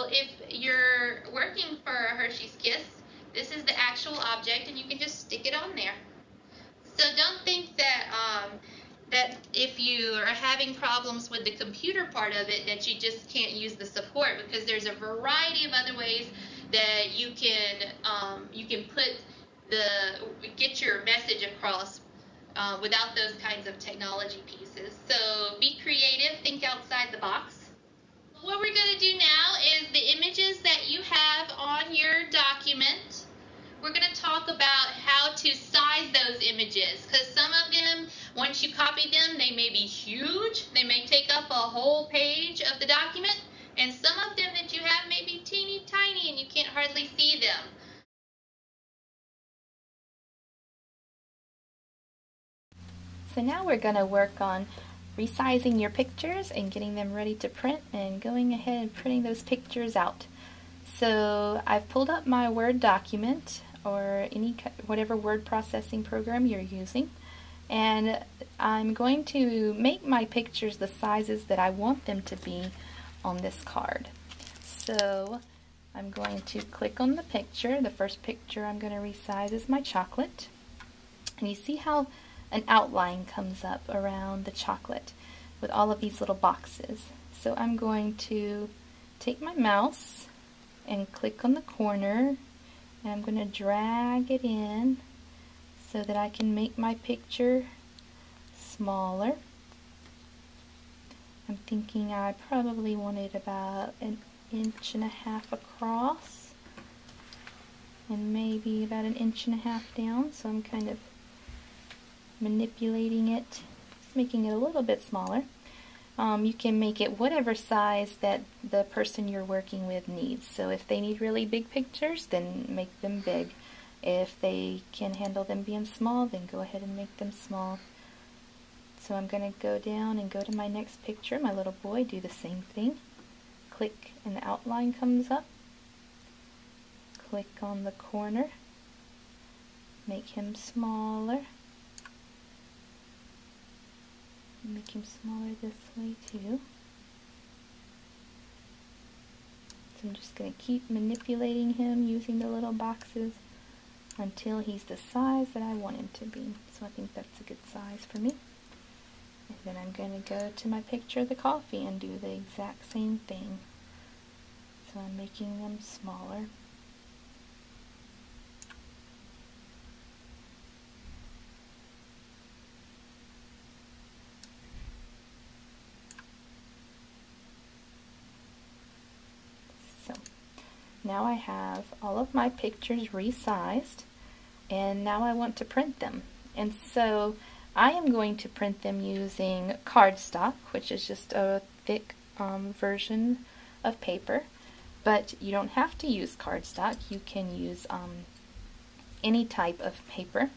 So if you're working for a Hershey's Kiss, this is the actual object and you can just stick it on there. So don't think that that if you are having problems with the computer part of it that you just can't use the support, because there's a variety of other ways that you can get your message across without those kinds of technology pieces. So be creative, think outside the box. What we're going to do now is the images that you have on your document. We're going to talk about how to size those images, because some of them, once you copy them, they may be huge. They may take up a whole page of the document, and some of them that you have may be teeny tiny and you can't hardly see them. So now we're going to work on resizing your pictures and getting them ready to print and going ahead and printing those pictures out. So I've pulled up my Word document or whatever word processing program you're using, and I'm going to make my pictures the sizes that I want them to be on this card. So I'm going to click on the picture. The first picture I'm going to resize is my chocolate, and you see how an outline comes up around the chocolate with all of these little boxes. So I'm going to take my mouse and click on the corner, and I'm going to drag it in so that I can make my picture smaller. I'm thinking I probably want it about 1.5 inches across and maybe about 1.5 inches down, so I'm kind of manipulating it, making it a little bit smaller. You can make it whatever size that the person you're working with needs. So if they need really big pictures, then make them big. If they can handle them being small, then go ahead and make them small. So I'm going to go down and go to my next picture, my little boy, do the same thing. Click and the outline comes up. Click on the corner. Make him smaller. Make him smaller this way too. So I'm just going to keep manipulating him using the little boxes until he's the size that I want him to be. So I think that's a good size for me. And then I'm going to go to my picture of the coffee and do the exact same thing. So I'm making them smaller. So now I have all of my pictures resized, and now I want to print them. And so I am going to print them using cardstock, which is just a thick version of paper. But you don't have to use cardstock. You can use any type of paper.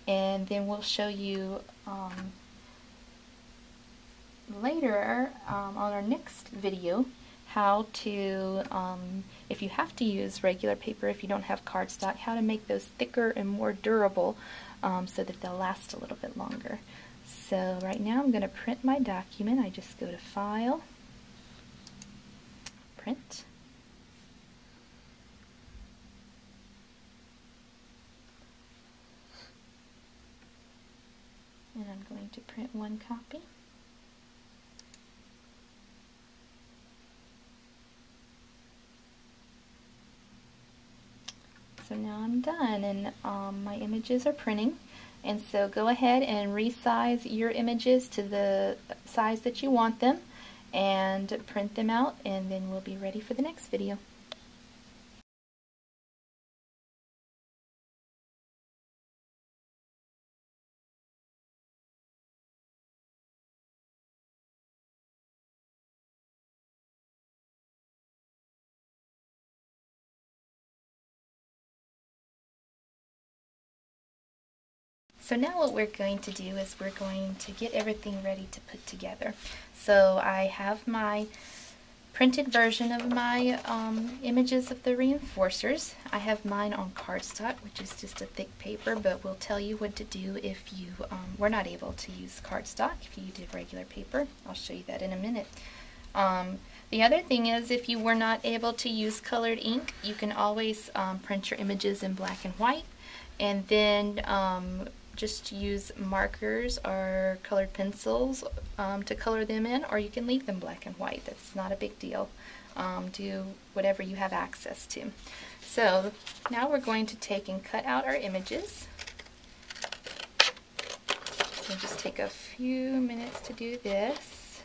And then we'll show you later on our next video how to, if you have to use regular paper, if you don't have cardstock, how to make those thicker and more durable so that they'll last a little bit longer. So right now I'm going to print my document. I just go to File, Print. And I'm going to print one copy. So now I'm done, and my images are printing. And so go ahead and resize your images to the size that you want them and print them out, and then we'll be ready for the next video. So now what we're going to do is we're going to get everything ready to put together. So I have my printed version of my images of the reinforcers. I have mine on cardstock, which is just a thick paper, but we'll tell you what to do if you were not able to use cardstock, if you did regular paper. I'll show you that in a minute. The other thing is, if you were not able to use colored ink, you can always print your images in black and white, and then just use markers or colored pencils to color them in, or you can leave them black and white. That's not a big deal. Do whatever you have access to. So now we're going to take and cut out our images. We'll just take a few minutes to do this.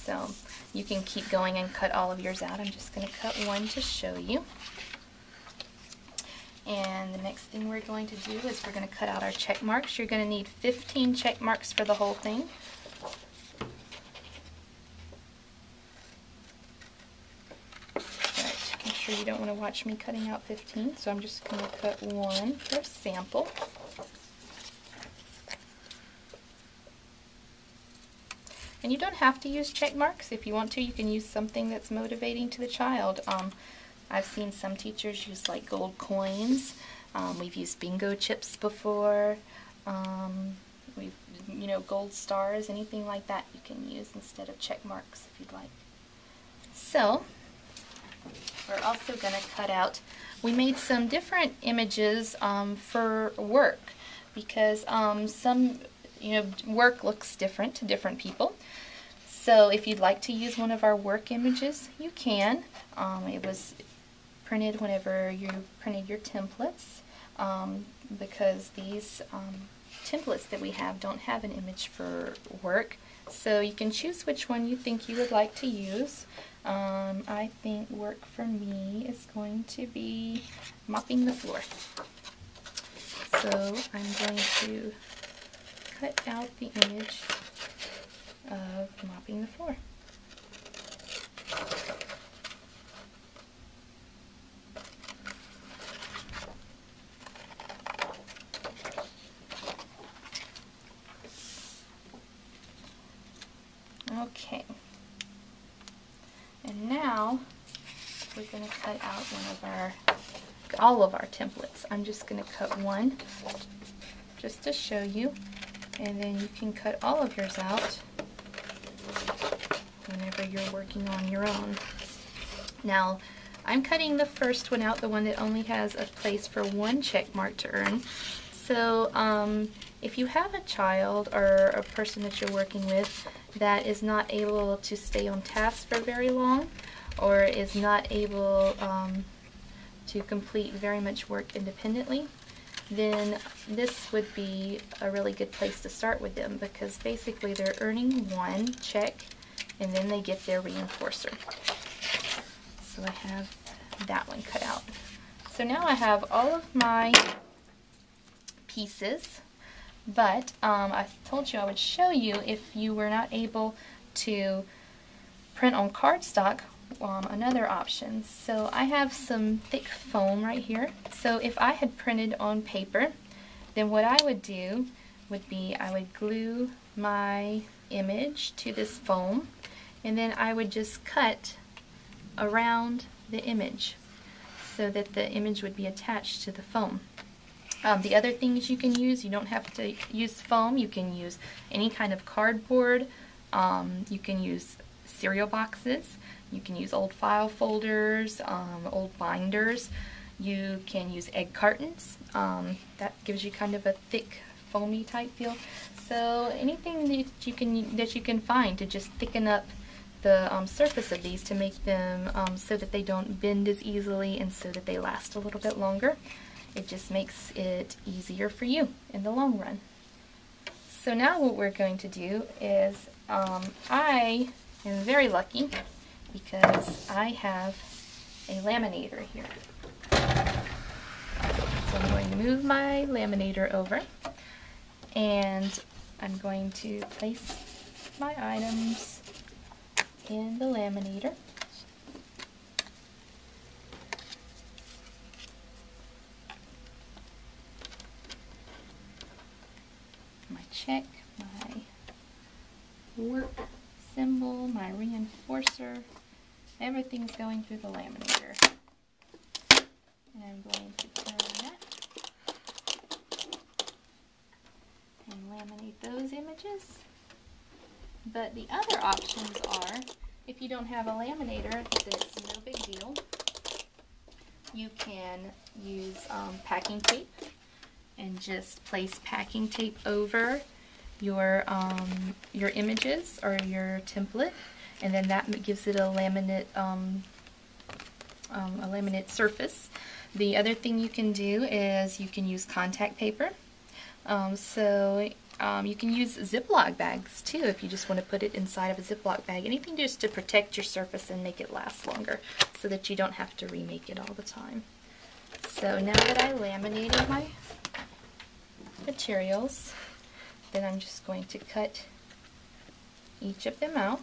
So you can keep going and cut all of yours out. I'm just going to cut one to show you. And the next thing we're going to do is we're going to cut out our check marks. You're going to need 15 check marks for the whole thing. Right, make sure you don't want to watch me cutting out 15, so I'm just going to cut one for sample. And you don't have to use check marks. If you want to, you can use something that's motivating to the child. I've seen some teachers use like gold coins. We've used bingo chips before. Gold stars, anything like that you can use instead of check marks if you'd like. So, we're also going to cut out, we made some different images for work, because some work looks different to different people. So if you'd like to use one of our work images, you can. It was printed whenever you printed your templates, because these templates that we have don't have an image for work. So you can choose which one you think you would like to use. I think work for me is going to be mopping the floor. So I'm going to cut out the image of mopping the floor. Okay, and now we're going to cut out all of our templates. I'm just going to cut one just to show you, and then you can cut all of yours out whenever you're working on your own. Now, I'm cutting the first one out, the one that only has a place for one check mark to earn. So if you have a child or a person that you're working with that is not able to stay on task for very long, or is not able to complete very much work independently, then this would be a really good place to start with them, because basically they're earning one check and then they get their reinforcer. So I have that one cut out. So now I have all of my pieces, but I told you I would show you if you were not able to print on cardstock, another option. So I have some thick foam right here. So if I had printed on paper, then what I would do would be I would glue my image to this foam, and then I would just cut around the image so that the image would be attached to the foam. The other things you can use, you don't have to use foam, you can use any kind of cardboard, you can use cereal boxes, you can use old file folders, old binders, you can use egg cartons, that gives you kind of a thick foamy type feel. So anything that you can find to just thicken up the surface of these to make them so that they don't bend as easily and so that they last a little bit longer. It just makes it easier for you in the long run. So now what we're going to do is, I am very lucky because I have a laminator here. So I'm going to move my laminator over, and I'm going to place my items in the laminator. My check, my work symbol, my reinforcer, everything's going through the laminator. I'm going to turn that and laminate those images. But the other options are, if you don't have a laminator, that's no big deal. You can use packing tape and just place packing tape over your images or your template, and then that gives it a laminate surface. The other thing you can do is you can use contact paper. You can use Ziploc bags too if you just want to put it inside of a Ziploc bag. Anything just to protect your surface and make it last longer so that you don't have to remake it all the time. So now that I laminated my materials, then I'm just going to cut each of them out.